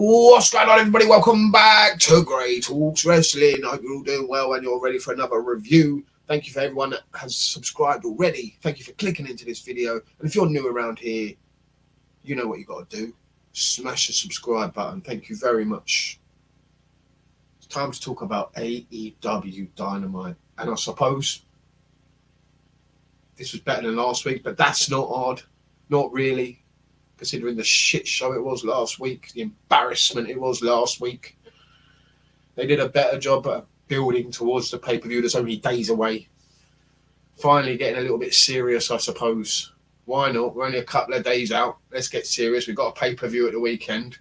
What's going on, everybody? Welcome back to Grey Talks Wrestling. I hope you're all doing well and you're ready for another review. Thank you for everyone that has subscribed already. Thank you for clicking into this video. And if you're new around here, you know what you got to do. Smash the subscribe button. Thank you very much. It's time to talk about AEW Dynamite. And I suppose this was better than last week, but that's not odd. Not really. Considering the shit show it was last week, the embarrassment it was last week. They did a better job at building towards the pay-per-view that's only days away. Finally getting a little bit serious, I suppose. Why not? We're only a couple of days out. Let's get serious. We've got a pay-per-view at the weekend.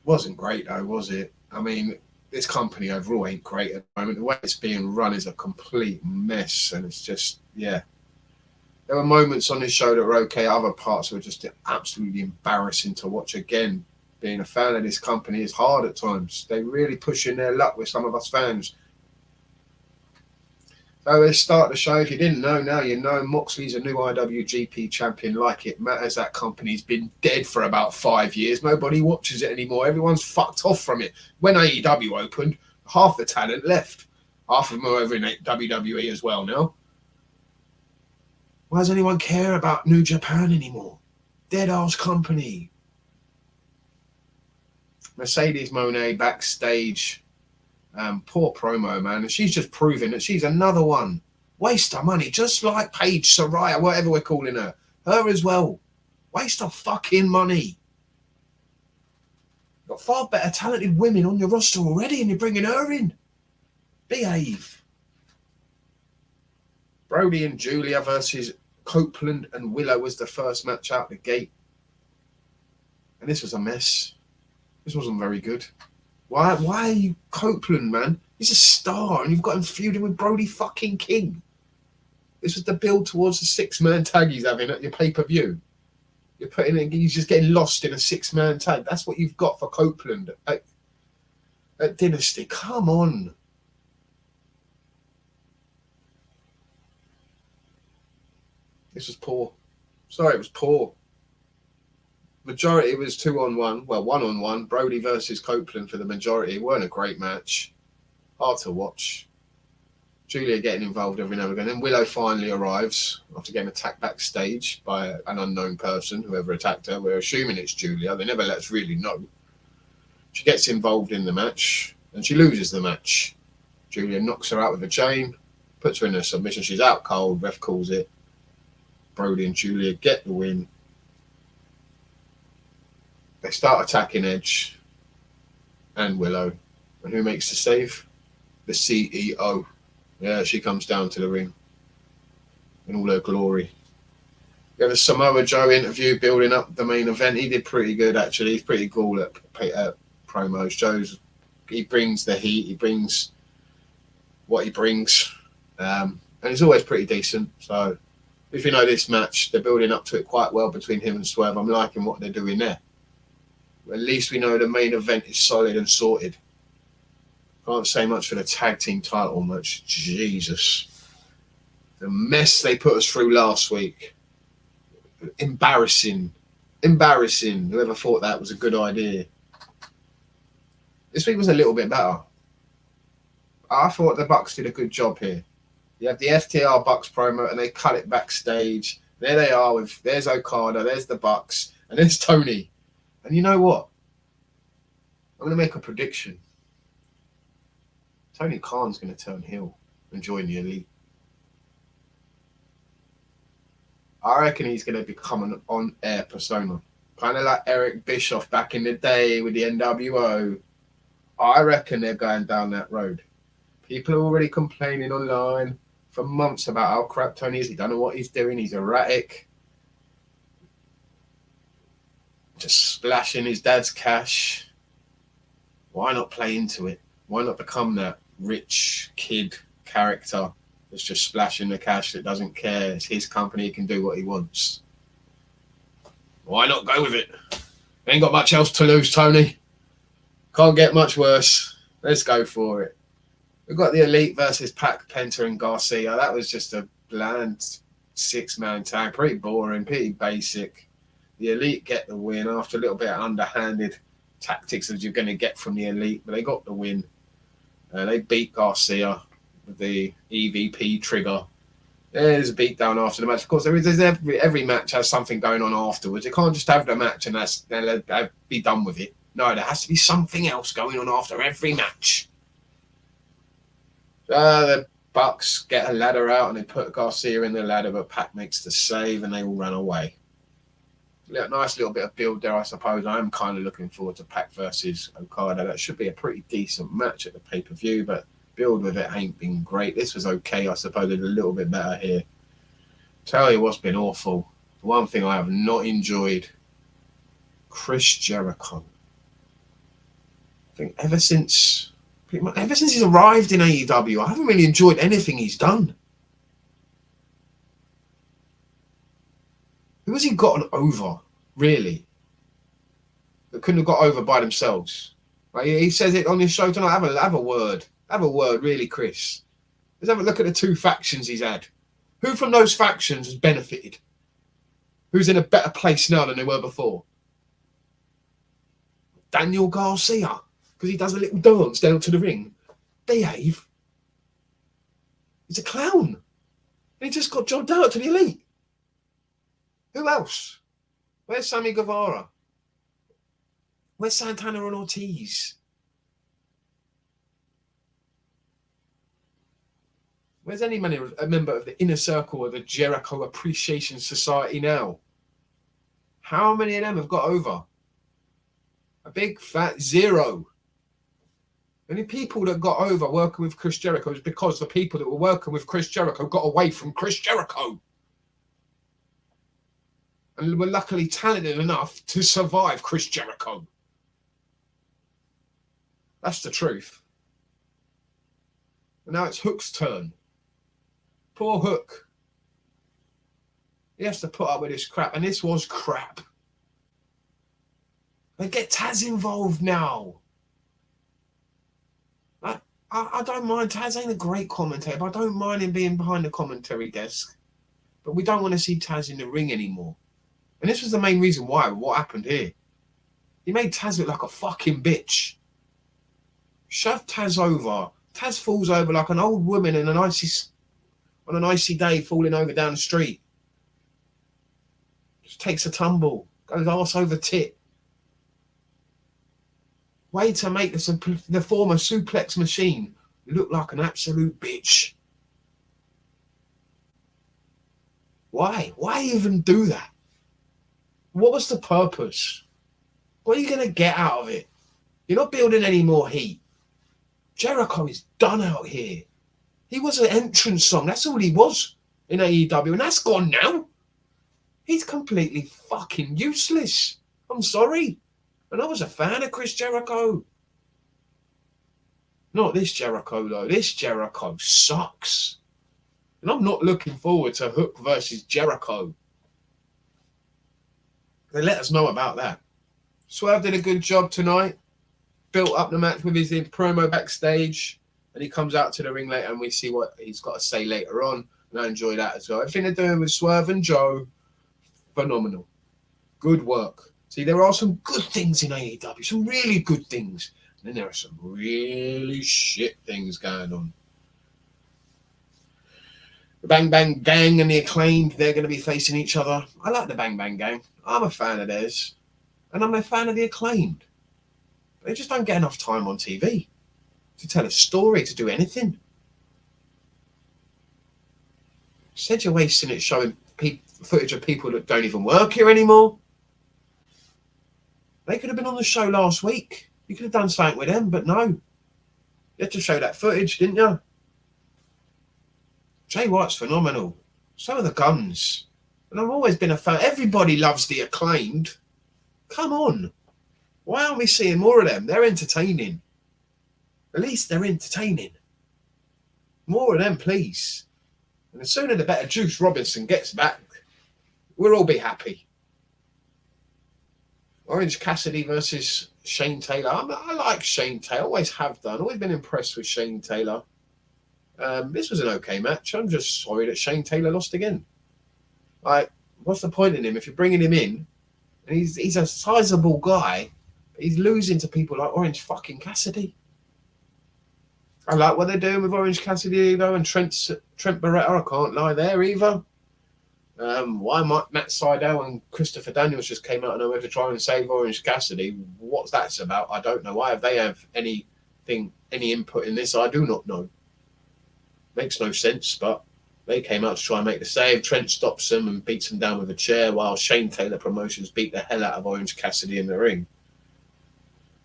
Wasn't great though, was it? I mean, this company overall ain't great at the moment. The way it's being run is a complete mess, and it's just, yeah. There were moments on this show that were okay. Other parts were just absolutely embarrassing to watch. Again, being a fan of this company is hard at times. They really push in their luck with some of us fans. So let's start the show. If you didn't know, now you know. Moxley's a new IWGP champion. Like it matters. That company's been dead for about 5 years. Nobody watches it anymore. Everyone's fucked off from it. When AEW opened, half the talent left. Half of them are over in WWE as well now. Why does anyone care about New Japan anymore? Dead ass company. Mercedes Moné backstage. Poor promo, man. And she's just proving that she's another one. Waste of money, just like Paige, Saraya, whatever we're calling her. Her as well. Waste of fucking money. You've got far better talented women on your roster already and you're bringing her in. Behave. Brody and Julia versus Copeland and Willow was the first match out the gate. And this was a mess. This wasn't very good. Why are you Copeland, man? He's a star and you've got him feuding with Brody fucking King. This was the build towards the six-man tag he's having at your pay-per-view. You're putting in, he's just getting lost in a six-man tag. That's what you've got for Copeland at Dynasty. Come on. This was poor. Sorry, it was poor. Majority was 2-on-1. Well, 1-on-1. Brody versus Copeland for the majority. It weren't a great match. Hard to watch. Julia getting involved every now and again. Then Willow finally arrives after getting attacked backstage by an unknown person, whoever attacked her. We're assuming it's Julia. They never let us really know. She gets involved in the match and she loses the match. Julia knocks her out with a chain, puts her in a submission. She's out cold. Ref calls it. Brody and Julia get the win. They start attacking Edge and Willow. And who makes the save? The CEO. Yeah, she comes down to the ring in all her glory. We have a Samoa Joe interview building up the main event. He did pretty good, actually. He's pretty cool at promos. He brings the heat. He brings what he brings. And he's always pretty decent. So if you know this match, they're building up to it quite well between him and Swerve. I'm liking what they're doing there. At least we know the main event is solid and sorted. Can't say much for the tag team title match. Jesus. The mess they put us through last week. Embarrassing. Embarrassing. Whoever thought that was a good idea. This week was a little bit better. I thought the Bucks did a good job here. You have the FTR Bucks promo and they cut it backstage. There they are with, there's Okada, there's the Bucks, and there's Tony. And you know what? I'm going to make a prediction. Tony Khan's going to turn heel and join the Elite. I reckon he's going to become an on-air persona. Kind of like Eric Bischoff back in the day with the NWO. I reckon they're going down that road. People are already complaining online for months about how crap Tony is. He don't know what he's doing. He's erratic. Just splashing his dad's cash. Why not play into it? Why not become that rich kid character that's just splashing the cash, that doesn't care? It's his company. He can do what he wants. Why not go with it? Ain't got much else to lose, Tony. Can't get much worse. Let's go for it. We've got the Elite versus Pac, Penta, and Garcia. That was just a bland six-man tag. Pretty boring, pretty basic. The Elite get the win after a little bit of underhanded tactics that you're going to get from the Elite, but they got the win. They beat Garcia with the EVP trigger. There's a beatdown after the match. Of course, there's every match has something going on afterwards. You can't just have the match and then be done with it. No, there has to be something else going on after every match. The Bucks get a ladder out and they put Garcia in the ladder, but Pac makes the save and they all run away. Nice little bit of build there, I suppose. I am kind of looking forward to Pac versus Okada. That should be a pretty decent match at the pay-per-view, but build with it ain't been great. This was okay, I suppose. It's a little bit better here. Tell you what's been awful. The one thing I have not enjoyed, Chris Jericho. I think ever since he's arrived in AEW, I haven't really enjoyed anything he's done. Who has he gotten over, really? That couldn't have got over by themselves. Like he says it on his show tonight. Have a word. Have a word, really, Chris. Let's have a look at the two factions he's had. Who from those factions has benefited? Who's in a better place now than they were before? Daniel Garcia, because he does a little dance down to the ring. Behave. He's a clown. And he just got jobbed out to the Elite. Who else? Where's Sammy Guevara? Where's Santana and Ortiz? Where's any a member of the inner circle of the Jericho Appreciation Society now? How many of them have got over? A big fat zero. The only people that got over working with Chris Jericho is because the people that were working with Chris Jericho got away from Chris Jericho. And were luckily talented enough to survive Chris Jericho. That's the truth. And now it's Hook's turn. Poor Hook. He has to put up with this crap. And this was crap. They get Taz involved now. I don't mind. Taz ain't a great commentator, but I don't mind him being behind the commentary desk. But we don't want to see Taz in the ring anymore. And this was the main reason why. What happened here? He made Taz look like a fucking bitch. Shoved Taz over. Taz falls over like an old woman on an icy day falling over down the street. Just takes a tumble. Goes arse over tit. Way to make the former suplex machine look like an absolute bitch. Why? Why even do that? What was the purpose? What are you going to get out of it? You're not building any more heat. Jericho is done out here. He was an entrance song. That's all he was in AEW. And that's gone now. He's completely fucking useless. I'm sorry. And I was a fan of Chris Jericho. Not this Jericho, though. This Jericho sucks. And I'm not looking forward to Hook versus Jericho. They let us know about that. Swerve did a good job tonight. Built up the match with his promo backstage. And he comes out to the ring later and we see what he's got to say later on. And I enjoy that as well. Everything they're doing with Swerve and Joe, phenomenal. Good work. See, there are some good things in AEW. Some really good things. And then there are some really shit things going on. The Bang Bang Gang and the Acclaimed, they're going to be facing each other. I like the Bang Bang Gang. I'm a fan of theirs. And I'm a fan of the Acclaimed. They just don't get enough time on TV to tell a story, to do anything. Instead, you're wasting it showing footage of people that don't even work here anymore. They could have been on the show last week. You could have done something with them, but no. You had to show that footage, didn't you? Jay White's phenomenal. So are the Guns. And I've always been a fan. Everybody loves the Acclaimed. Come on. Why aren't we seeing more of them? They're entertaining. At least they're entertaining. More of them, please. And the sooner the better Juice Robinson gets back, we'll all be happy. Orange Cassidy versus Shane Taylor. I like Shane Taylor. Always have done. Always been impressed with Shane Taylor. This was an okay match. I'm just sorry that Shane Taylor lost again. What's the point in him? If you're bringing him in, And he's a sizable guy, but he's losing to people like Orange fucking Cassidy. I like what they're doing with Orange Cassidy, though, and Trent Beretta. I can't lie there either. Why Matt Sydal and Christopher Daniels just came out of nowhere to try and save Orange Cassidy? What's that about? I don't know. Why have they any input in this? I do not know. Makes no sense, but they came out to try and make the save. Trent stops them and beats him down with a chair, while Shane Taylor Promotions beat the hell out of Orange Cassidy in the ring.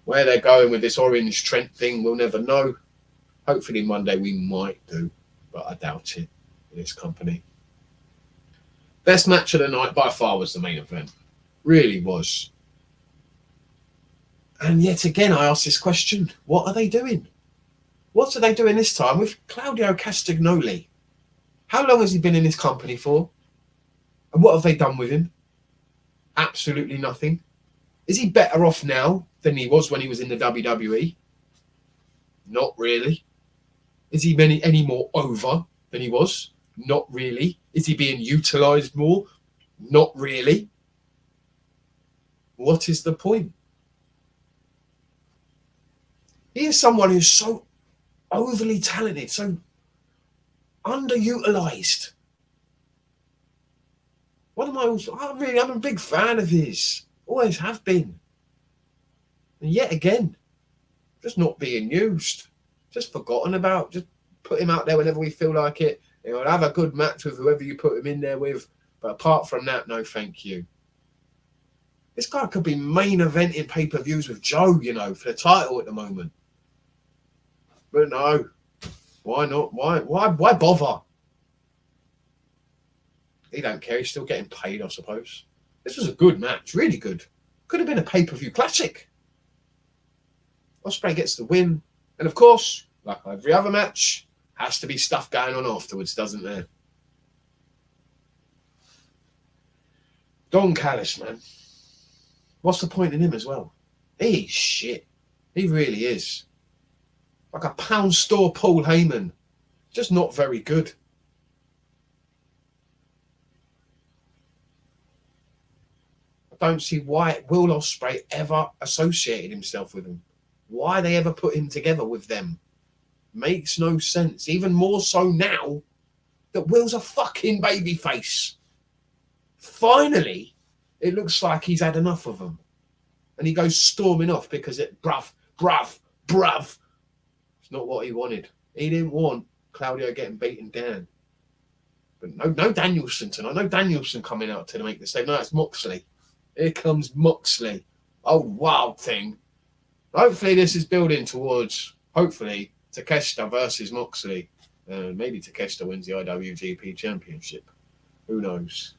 Where they're going with this Orange Trent thing, we'll never know. Hopefully Monday we might do, but I doubt it in this company. Best match of the night by far was the main event. Really was. And yet again, I ask this question. What are they doing? What are they doing this time with Claudio Castagnoli? How long has he been in this company for? And what have they done with him? Absolutely nothing. Is he better off now than he was when he was in the WWE? Not really. Is he any more over than he was? Not really. Is he being utilised more? Not really. What is the point? He is someone who's so overly talented, so underutilised. I'm a big fan of his. Always have been. And yet again, just not being used. Just forgotten about. Just put him out there whenever we feel like it. He'll have a good match with whoever you put him in there with. But apart from that, no thank you. This guy could be main eventing pay-per-views with Joe, for the title at the moment. But no. Why not? Why bother? He don't care. He's still getting paid, I suppose. This was a good match. Really good. Could have been a pay-per-view classic. Ospreay gets the win. And of course, like every other match, has to be stuff going on afterwards, doesn't there? Don Callis, man. What's the point in him as well? He's shit. He really is. Like a pound store Paul Heyman. Just not very good. I don't see why Will Ospreay ever associated himself with him. Why they ever put him together with them. Makes no sense. Even more so now that Will's a fucking babyface. Finally, it looks like he's had enough of them. And he goes storming off because bruv. It's not what he wanted. He didn't want Claudio getting beaten down. But no Danielson tonight. No Danielson coming out to make the save. No, it's Moxley. Here comes Moxley. Oh, wild thing. Hopefully this is building towards, Takeshita versus Moxley. Maybe Takeshita wins the IWGP Championship. Who knows?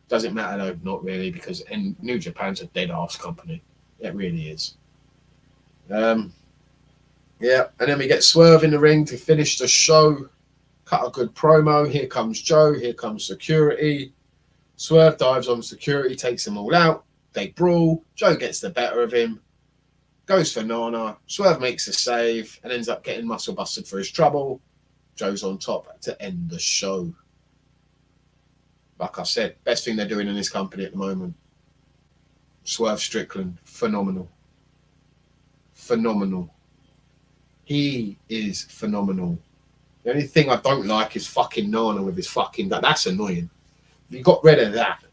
Doesn't matter though, not really, because New Japan's a dead-ass company. It really is. And then we get Swerve in the ring to finish the show. Cut a good promo. Here comes Joe. Here comes security. Swerve dives on security, takes them all out. They brawl. Joe gets the better of him. Goes for Nana. Swerve makes a save and ends up getting muscle busted for his trouble. Joe's on top to end the show. Like I said, best thing they're doing in this company at the moment. Swerve Strickland, phenomenal. Phenomenal. He is phenomenal. The only thing I don't like is fucking Nana with his fucking... That's annoying. If you got rid of that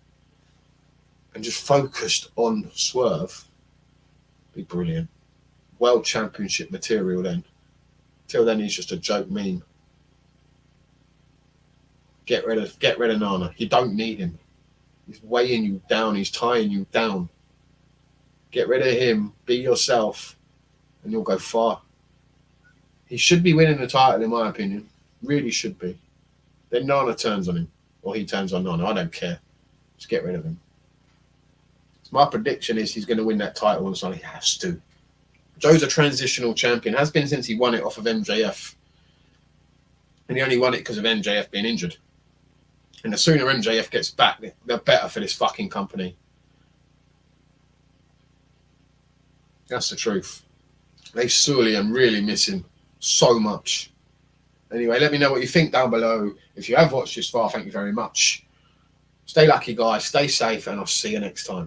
and just focused on Swerve, be brilliant. World Championship material then. Till then, he's just a joke meme. Get rid of Nana. You don't need him. He's weighing you down. He's tying you down. Get rid of him. Be yourself, and you'll go far. He should be winning the title, in my opinion. Really should be. Then Nana turns on him, or he turns on Nana. I don't care. Just get rid of him. My prediction is he's going to win that title, and so he has to. Joe's a transitional champion. Has been since he won it off of MJF. And he only won it because of MJF being injured. And the sooner MJF gets back, the better for this fucking company. That's the truth. They sorely and really miss him so much. Anyway, let me know what you think down below. If you have watched this far, thank you very much. Stay lucky, guys. Stay safe, and I'll see you next time.